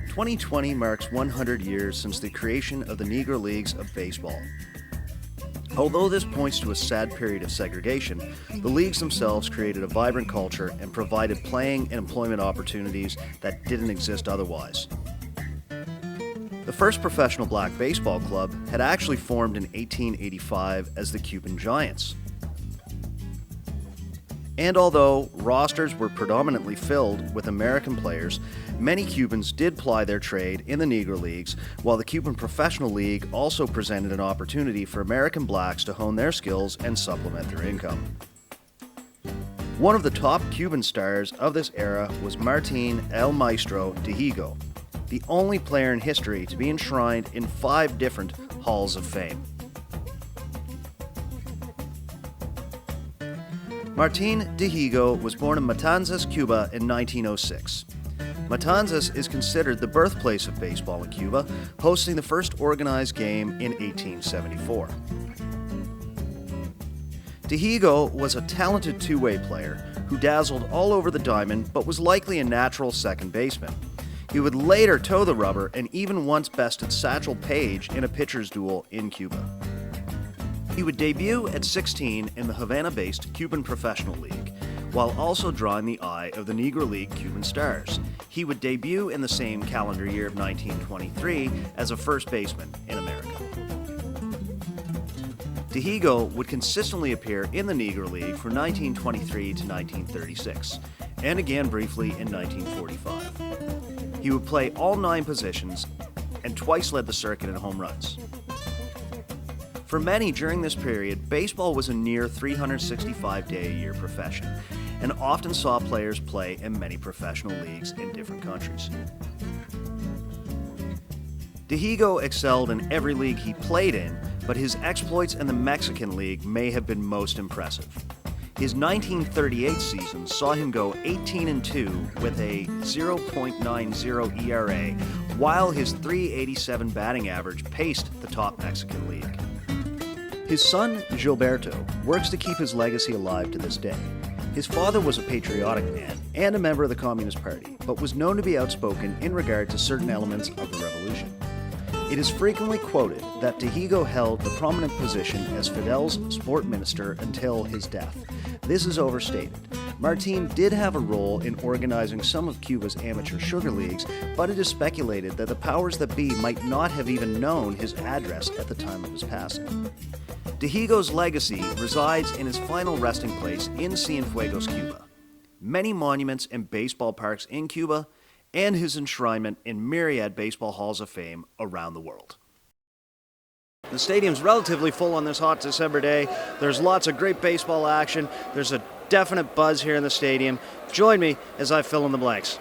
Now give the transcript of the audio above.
2020 marks 100 years since the creation of the Negro Leagues of Baseball. Although this points to a sad period of segregation, the leagues themselves created a vibrant culture and provided playing and employment opportunities that didn't exist otherwise. The first professional black baseball club had actually formed in 1885 as the Cuban Giants. And although rosters were predominantly filled with American players, many Cubans did ply their trade in the Negro Leagues, while the Cuban Professional League also presented an opportunity for American blacks to hone their skills and supplement their income. One of the top Cuban stars of this era was Martin "El Maestro" Dihigo, the only player in history to be enshrined in 5 different halls of fame. Martin Dihigo was born in Matanzas, Cuba in 1906. Matanzas is considered the birthplace of baseball in Cuba, hosting the first organized game in 1874. Dihigo was a talented two-way player who dazzled all over the diamond but was likely a natural second baseman. He would later toe the rubber and even once bested Satchel Paige in a pitcher's duel in Cuba. He would debut at 16 in the Havana-based Cuban Professional League, while also drawing the eye of the Negro League Cuban Stars. He would debut in the same calendar year of 1923 as a first baseman in America. Dihigo would consistently appear in the Negro League from 1923 to 1936, and again briefly in 1945. He would play all 9 positions and twice led the circuit in home runs. For many during this period, baseball was a near 365-day-a-year profession, and often saw players play in many professional leagues in different countries. Dihigo excelled in every league he played in, but his exploits in the Mexican League may have been most impressive. His 1938 season saw him go 18-2 with a 0.90 ERA, while his .387 batting average paced the top Mexican league. His son, Gilberto, works to keep his legacy alive to this day. His father was a patriotic man and a member of the Communist Party, but was known to be outspoken in regard to certain elements of the revolution. It is frequently quoted that Dihigo held the prominent position as Fidel's sport minister until his death. This is overstated. Martin did have a role in organizing some of Cuba's amateur sugar leagues, but it is speculated that the powers that be might not have even known his address at the time of his passing. Dihigo's legacy resides in his final resting place in Cienfuegos, Cuba, many monuments and baseball parks in Cuba, and his enshrinement in myriad baseball halls of fame around the world. The stadium's relatively full on this hot December day. There's lots of great baseball action. There's a definite buzz here in the stadium. Join me as I fill in the blanks.